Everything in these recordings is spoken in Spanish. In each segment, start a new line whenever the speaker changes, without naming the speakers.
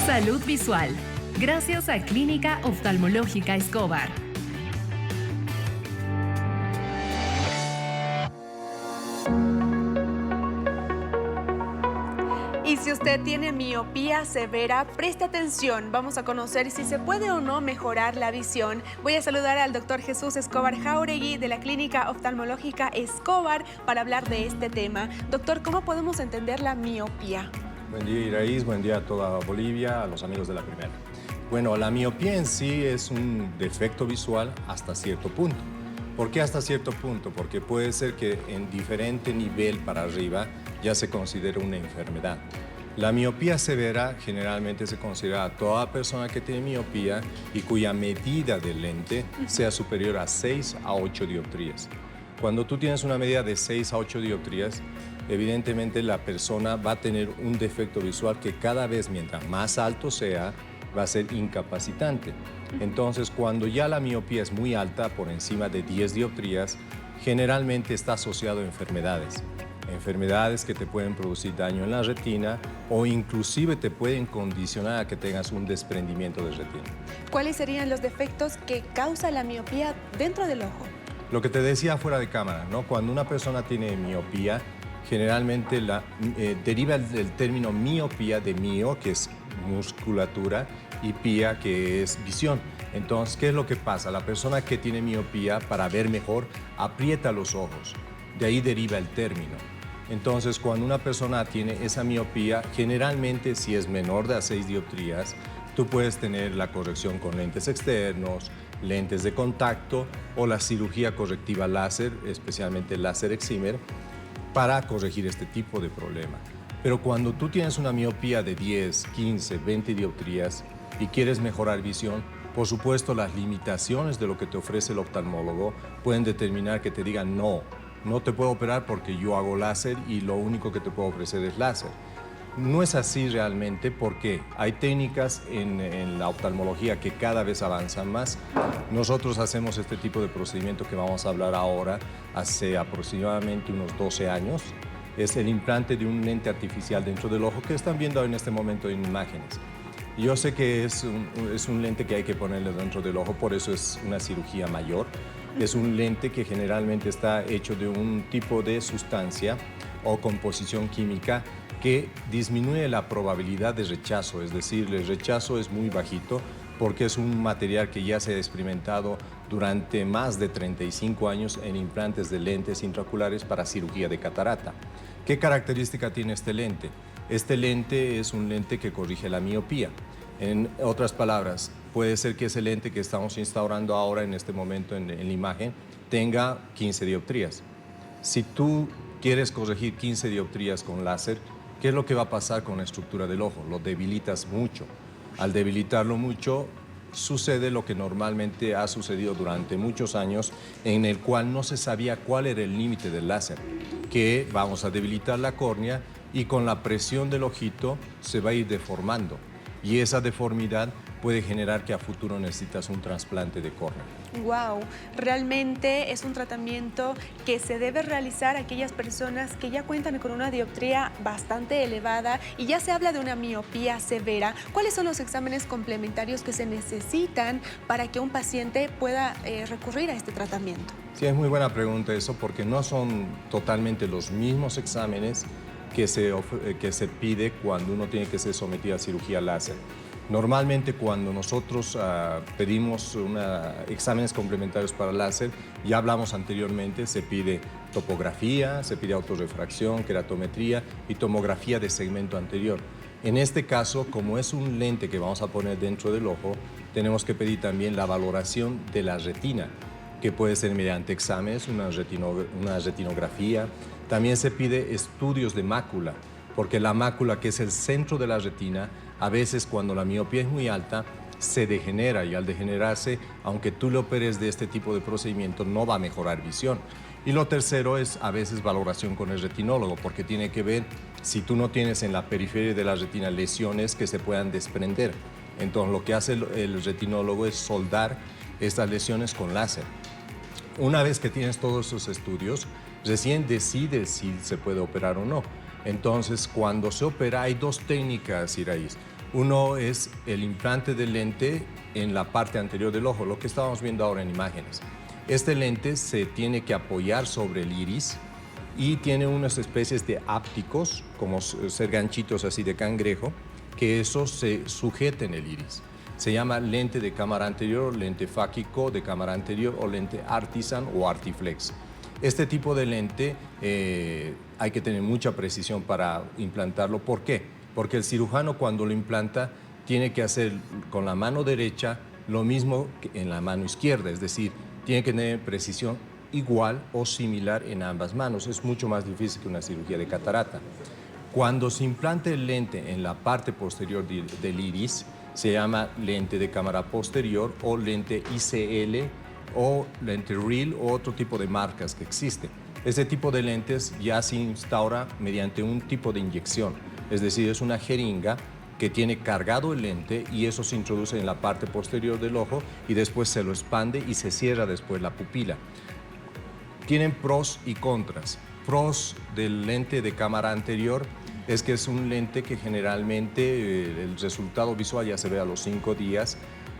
Salud visual. Gracias a Clínica Oftalmológica Escobar.
Y si usted tiene miopía severa, preste atención. Vamos a conocer si se puede o no mejorar la visión. Voy a saludar al doctor Jesús Escobar Jauregui de la Clínica Oftalmológica Escobar para hablar de este tema. Doctor, ¿cómo podemos entender la miopía?
Buen día, Iraís. Buen día a toda Bolivia, a los amigos de la primera. Bueno, la miopía en sí es un defecto visual hasta cierto punto. ¿Por qué hasta cierto punto? Porque puede ser que en diferente nivel para arriba ya se considere una enfermedad. La miopía severa generalmente se considera a toda persona que tiene miopía y cuya medida del lente sea superior a 6 a 8 dioptrías. Cuando tú tienes una medida de 6 a 8 dioptrías, evidentemente la persona va a tener un defecto visual que cada vez mientras más alto sea, va a ser incapacitante. Entonces, cuando ya la miopía es muy alta, por encima de 10 dioptrías, generalmente está asociado a enfermedades. Enfermedades que te pueden producir daño en la retina o inclusive te pueden condicionar a que tengas un desprendimiento de retina.
¿Cuáles serían los defectos que causa la miopía dentro del ojo?
Lo que te decía fuera de cámara, ¿no? Cuando una persona tiene miopía, generalmente deriva del término miopía de mio, que es musculatura, y pía, que es visión. Entonces, ¿qué es lo que pasa? La persona que tiene miopía, para ver mejor, aprieta los ojos. De ahí deriva el término. Entonces, cuando una persona tiene esa miopía, generalmente, si es menor de 6 dioptrías, tú puedes tener la corrección con lentes externos, lentes de contacto o la cirugía correctiva láser, especialmente el láser excimer, para corregir este tipo de problema. Pero cuando tú tienes una miopía de 10, 15, 20 dioptrías y quieres mejorar visión, por supuesto las limitaciones de lo que te ofrece el oftalmólogo pueden determinar que te digan no te puedo operar porque yo hago láser y lo único que te puedo ofrecer es láser. No es así realmente porque hay técnicas en la oftalmología que cada vez avanzan más. Nosotros hacemos este tipo de procedimiento que vamos a hablar ahora hace aproximadamente unos 12 años. Es el implante de un lente artificial dentro del ojo que están viendo en este momento en imágenes. Yo sé que es un lente que hay que ponerle dentro del ojo, por eso es una cirugía mayor. Es un lente que generalmente está hecho de un tipo de sustancia o composición química que disminuye la probabilidad de rechazo, es decir, el rechazo es muy bajito porque es un material que ya se ha experimentado durante más de 35 años en implantes de lentes intraoculares para cirugía de catarata. ¿Qué característica tiene este lente? Este lente es un lente que corrige la miopía. En otras palabras, puede ser que ese lente que estamos instaurando ahora en este momento en la imagen tenga 15 dioptrías. Si tú quieres corregir 15 dioptrías con láser, ¿qué es lo que va a pasar con la estructura del ojo? Lo debilitas mucho. Al debilitarlo mucho, sucede lo que normalmente ha sucedido durante muchos años, en el cual no se sabía cuál era el límite del láser, que vamos a debilitar la córnea y con la presión del ojito se va a ir deformando. Y esa deformidad puede generar que a futuro necesitas un trasplante de córnea.
Wow, realmente es un tratamiento que se debe realizar a aquellas personas que ya cuentan con una dioptría bastante elevada y ya se habla de una miopía severa. ¿Cuáles son los exámenes complementarios que se necesitan para que un paciente pueda recurrir a este tratamiento?
Sí, es muy buena pregunta eso, porque no son totalmente los mismos exámenes que se pide cuando uno tiene que ser sometido a cirugía láser. Normalmente cuando nosotros pedimos exámenes complementarios para láser, ya hablamos anteriormente, se pide topografía, se pide autorrefracción, queratometría y tomografía de segmento anterior. En este caso, como es un lente que vamos a poner dentro del ojo, tenemos que pedir también la valoración de la retina, que puede ser mediante exámenes, una retinografía. También se pide estudios de mácula, porque la mácula, que es el centro de la retina, a veces cuando la miopía es muy alta, se degenera y al degenerarse, aunque tú le operes de este tipo de procedimiento, no va a mejorar visión. Y lo tercero es a veces valoración con el retinólogo, porque tiene que ver si tú no tienes en la periferia de la retina lesiones que se puedan desprender. Entonces lo que hace el retinólogo es soldar estas lesiones con láser. Una vez que tienes todos esos estudios, recién decides si se puede operar o no. Entonces, cuando se opera, hay dos técnicas, Iraís. Uno es el implante del lente en la parte anterior del ojo, lo que estábamos viendo ahora en imágenes. Este lente se tiene que apoyar sobre el iris y tiene unas especies de ápticos, como ser ganchitos así de cangrejo, que eso se sujeta en el iris. Se llama lente de cámara anterior, lente fáquico de cámara anterior o lente artisan o artiflex. Este tipo de lente hay que tener mucha precisión para implantarlo. ¿Por qué? Porque el cirujano cuando lo implanta tiene que hacer con la mano derecha lo mismo que en la mano izquierda, es decir, tiene que tener precisión igual o similar en ambas manos. Es mucho más difícil que una cirugía de catarata. Cuando se implanta el lente en la parte posterior del iris, se llama lente de cámara posterior o lente ICL o lente REAL o otro tipo de marcas que existen. Este tipo de lentes ya se instaura mediante un tipo de inyección, es decir, es una jeringa que tiene cargado el lente y eso se introduce en la parte posterior del ojo y después se lo expande y se cierra después la pupila. Tienen pros y contras. Pros del lente de cámara anterior es que es un lente que generalmente el resultado visual ya se ve a los 5 días.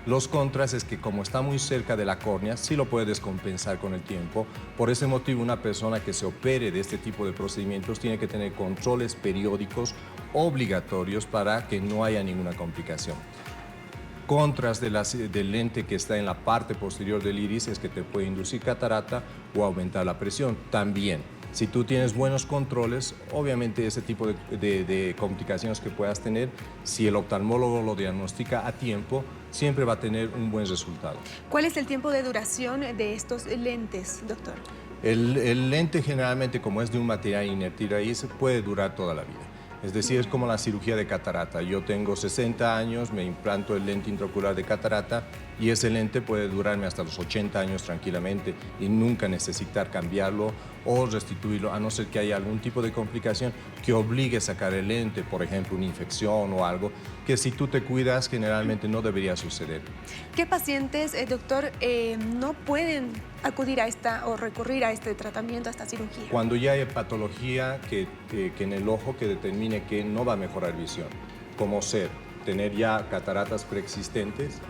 Los contras es que como está muy cerca de la córnea, sí lo puede descompensar con el tiempo. Por ese motivo, una persona que se opere de este tipo de procedimientos tiene que tener controles periódicos obligatorios para que no haya ninguna complicación. Contras del lente que está en la parte posterior del iris es que te puede inducir catarata o aumentar la presión. También, si tú tienes buenos controles, obviamente ese tipo de complicaciones que puedas tener, si el oftalmólogo lo diagnostica a tiempo, siempre va a tener un buen resultado.
¿Cuál es el tiempo de duración de estos lentes, doctor?
El lente generalmente, como es de un material inerte y raíz, puede durar toda la vida. Es decir, es como la cirugía de catarata. Yo tengo 60 años, me implanto el lente intraocular de catarata y ese lente puede durarme hasta los 80 años tranquilamente y nunca necesitar cambiarlo o restituirlo, a no ser que haya algún tipo de complicación que obligue a sacar el lente, por ejemplo, una infección o algo, que si tú te cuidas generalmente no debería suceder.
¿Qué pacientes, doctor, no pueden acudir a o recurrir a este tratamiento, a esta cirugía?
Cuando ya hay patología que en el ojo que determine que no va a mejorar visión, como tener ya cataratas preexistentes,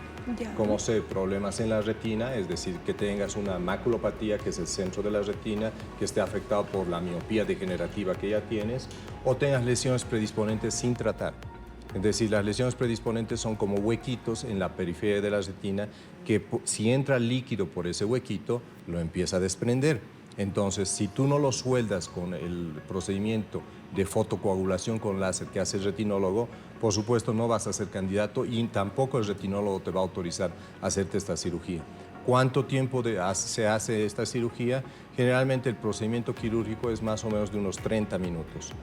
como problemas en la retina, es decir, que tengas una maculopatía, que es el centro de la retina, que esté afectado por la miopía degenerativa que ya tienes, o tengas lesiones predisponentes sin tratar. Es decir, las lesiones predisponentes son como huequitos en la periferia de la retina que si entra líquido por ese huequito, lo empieza a desprender. Entonces, si tú no lo sueldas con el procedimiento de fotocoagulación con láser que hace el retinólogo, por supuesto no vas a ser candidato y tampoco el retinólogo te va a autorizar a hacerte esta cirugía. ¿Cuánto tiempo se hace esta cirugía? Generalmente el procedimiento quirúrgico es más o menos de unos 30 minutos.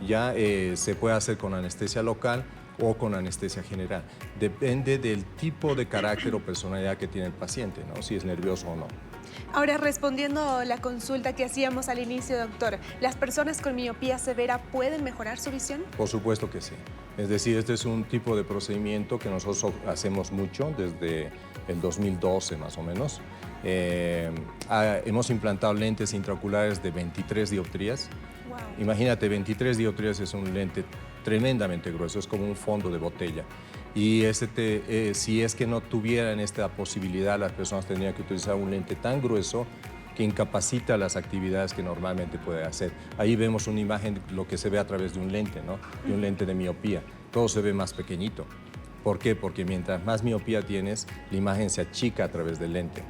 Ya se puede hacer con anestesia local o con anestesia general. Depende del tipo de carácter o personalidad que tiene el paciente, ¿no? Si es nervioso o no.
Ahora, respondiendo a la consulta que hacíamos al inicio, doctor, ¿las personas con miopía severa pueden mejorar su visión?
Por supuesto que sí. Es decir, este es un tipo de procedimiento que nosotros hacemos mucho desde el 2012 más o menos. Hemos implantado lentes intraoculares de 23 dioptrías.
Wow.
Imagínate, 23 dioptrías es un lente tremendamente grueso, es como un fondo de botella. Y si es que no tuvieran esta posibilidad, las personas tendrían que utilizar un lente tan grueso que incapacita las actividades que normalmente puede hacer. Ahí vemos una imagen, lo que se ve a través de un lente, ¿no? De un lente de miopía. Todo se ve más pequeñito. ¿Por qué? Porque mientras más miopía tienes, la imagen se achica a través del lente.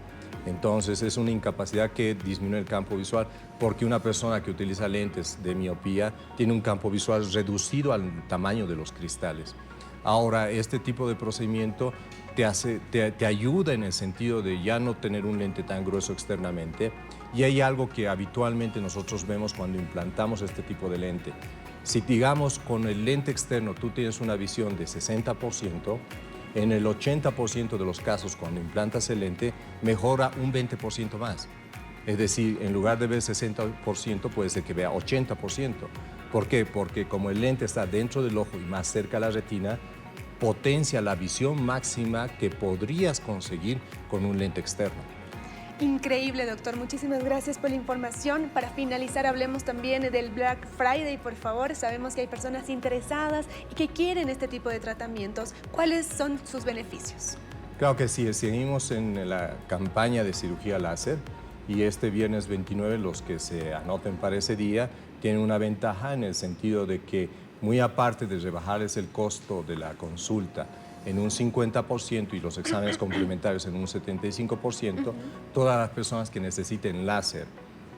Entonces es una incapacidad que disminuye el campo visual porque una persona que utiliza lentes de miopía tiene un campo visual reducido al tamaño de los cristales. Ahora, este tipo de procedimiento te ayuda en el sentido de ya no tener un lente tan grueso externamente y hay algo que habitualmente nosotros vemos cuando implantamos este tipo de lente. Si digamos con el lente externo tú tienes una visión de 60%, en el 80% de los casos cuando implantas el lente mejora un 20% más. Es decir, en lugar de ver 60% puede ser que vea 80%. ¿Por qué? Porque como el lente está dentro del ojo y más cerca a la retina, potencia la visión máxima que podrías conseguir con un lente externo.
Increíble, doctor. Muchísimas gracias por la información. Para finalizar, hablemos también del Black Friday, por favor. Sabemos que hay personas interesadas y que quieren este tipo de tratamientos. ¿Cuáles son sus beneficios?
Claro que sí, seguimos en la campaña de cirugía láser y este viernes 29 los que se anoten para ese día tienen una ventaja en el sentido de que muy aparte de rebajarles el costo de la consulta en un 50% y los exámenes complementarios en un 75%, todas las personas que necesiten láser,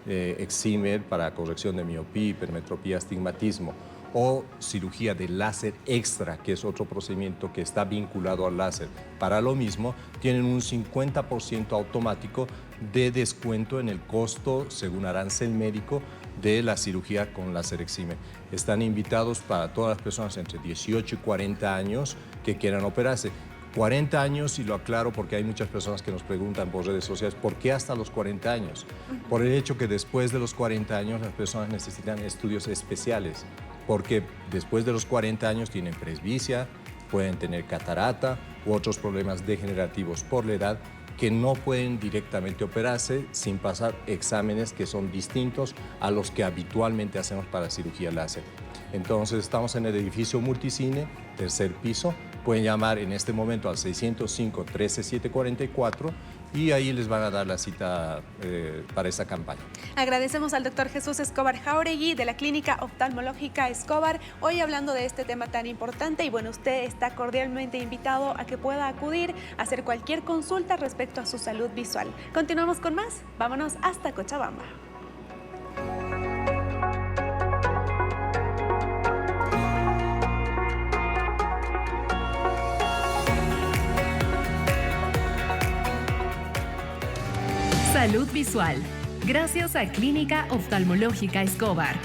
excimer para corrección de miopía, hipermetropía, astigmatismo o cirugía de láser extra, que es otro procedimiento que está vinculado al láser, para lo mismo, tienen un 50% automático de descuento en el costo, según arancel médico, de la cirugía con láser excimer. Están invitados para todas las personas entre 18 y 40 años que quieran operarse. 40 años, y lo aclaro porque hay muchas personas que nos preguntan por redes sociales, ¿por qué hasta los 40 años? Por el hecho que después de los 40 años las personas necesitan estudios especiales, porque después de los 40 años tienen presbicia, pueden tener catarata u otros problemas degenerativos por la edad que no pueden directamente operarse sin pasar exámenes que son distintos a los que habitualmente hacemos para cirugía láser. Entonces estamos en el edificio Multicine, tercer piso. Pueden llamar en este momento al 605-13744 y ahí les van a dar la cita para esta campaña.
Agradecemos al doctor Jesús Escobar Jáuregui de la Clínica Oftalmológica Escobar, hoy hablando de este tema tan importante y bueno, usted está cordialmente invitado a que pueda acudir a hacer cualquier consulta respecto a su salud visual. Continuamos con más, vámonos hasta Cochabamba.
Salud visual. Gracias a Clínica Oftalmológica Escobar.